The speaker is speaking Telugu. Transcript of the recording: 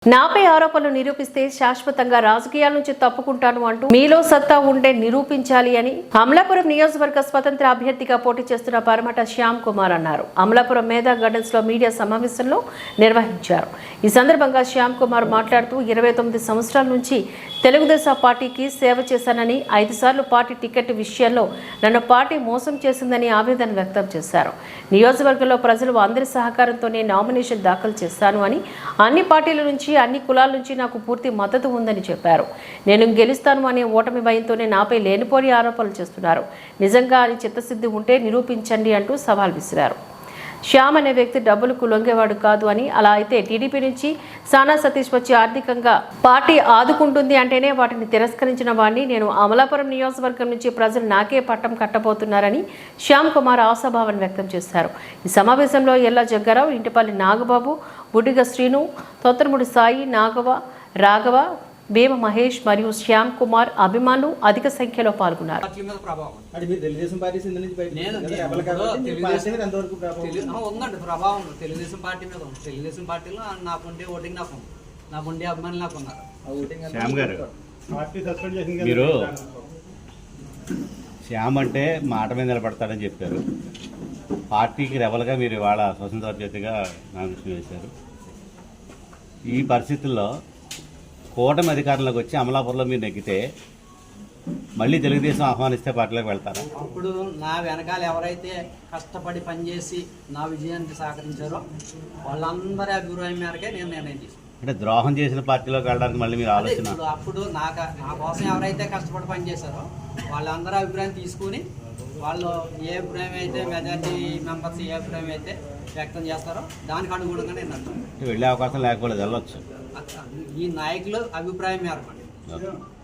నాపై ఆరోపణలు నిరూపిస్తే శాశ్వతంగా రాజకీయాల నుంచి తప్పుకుంటాను అంటూ మీలో సత్తా ఉంటే నిరూపించాలి అని అమలాపురం నియోజకవర్గ స్వతంత్ర అభ్యర్థిగా పోటీ చేస్తున్న పరమట శ్యామ్ కుమార్ అన్నారు. అమలాపురం మేధా గార్డెన్స్ లో మీడియా సమావేశంలో నిర్వహించారు. ఈ సందర్భంగా శ్యామ్ కుమార్ మాట్లాడుతూ 29 సంవత్సరాల నుంచి తెలుగుదేశం పార్టీకి సేవ చేశానని 5 సార్లు పార్టీ టికెట్ విషయంలో నన్ను పార్టీ మోసం చేసిందని ఆవేదన వ్యక్తం చేశారు. నియోజకవర్గంలో ప్రజలు అందరి సహకారంతోనే నామినేషన్ దాఖలు చేశాను అని అన్ని పార్టీల నుంచి అన్ని కులాల నుంచి నాకు పూర్తి మద్దతు ఉందని చెప్పారు. నేను గెలుస్తాను అనే ఓటమి భయంతోనే నాపై లేనిపోని ఆరోపణలు చేస్తున్నారు. నిజంగా అని చిత్తశుద్ధి ఉంటే నిరూపించండి అంటూ సవాల్ విసిరారు. శ్యామ్ అనే వ్యక్తి డబ్బులకు లొంగేవాడు కాదు అని, అలా అయితే టీడీపీ నుంచి సానా సతీష్ వచ్చి ఆర్థికంగా పార్టీ ఆదుకుంటుంది అంటేనే వాటిని తిరస్కరించిన వాడిని. నేను అమలాపురం నియోజకవర్గం నుంచి ప్రజలు నాకే పట్టం కట్టబోతున్నారని శ్యామ్ కుమార్ ఆశాభావం వ్యక్తం చేశారు. ఈ సమావేశంలో ఎల్లా జగ్గారావు, ఇంటిపల్లి నాగబాబు, బుడ్డిగ శ్రీను, తొత్తరముడి సాయి, నాగవ, రాఘవ, భీమ మహేష్ మరియు శ్యామ్ కుమార్ అభిమానులు అధిక సంఖ్యలో పాల్గొన్నారు. ప్రభావం తెలుగుదేశం పార్టీ మీద ఉంది. తెలుగుదేశం పార్టీలో నాకుండే ఓటింగ్ నాకుండే అభిమానులు నాకు ఉన్నారు. మీరు శ్యామ్ అంటే మాట మీద నిలబడతాడని చెప్పారు. పార్టీకి రెబల్గా మీరు ఇవాళ స్వతంత్ర అభ్యర్థిగా నామినేషన్ వేశారు. ఈ పరిస్థితుల్లో కూటమి అధికారంలోకి వచ్చి అమలాపురంలో మీరు నెగ్గితే మళ్ళీ తెలుగుదేశం ఆహ్వానిస్తే పార్టీలోకి వెళ్తారా? అప్పుడు నా వెనకాల ఎవరైతే కష్టపడి పనిచేసి నా విజయానికి సహకరించారో వాళ్ళందరి అభిప్రాయం మేరకే నేను నిర్ణయం తీసుకున్నాను. అంటే ద్రోహం చేసిన పార్టీలోకి వెళ్ళడానికి మళ్ళీ మీరు ఆలోచన? అప్పుడు నా కోసం ఎవరైతే కష్టపడి పనిచేశారో వాళ్ళందరూ అభిప్రాయం తీసుకుని వాళ్ళు ఏ అభిప్రాయం అయితే మెజార్టీ మెంబర్స్ ఏ అభిప్రాయం అయితే వ్యక్తం చేస్తారో దానికి అనుగుణంగా నేను అంటాను. వెళ్ళే అవకాశం లేకపోలేదు, వెళ్ళొచ్చు. ఈ నాయకులు అభిప్రాయం మేరకు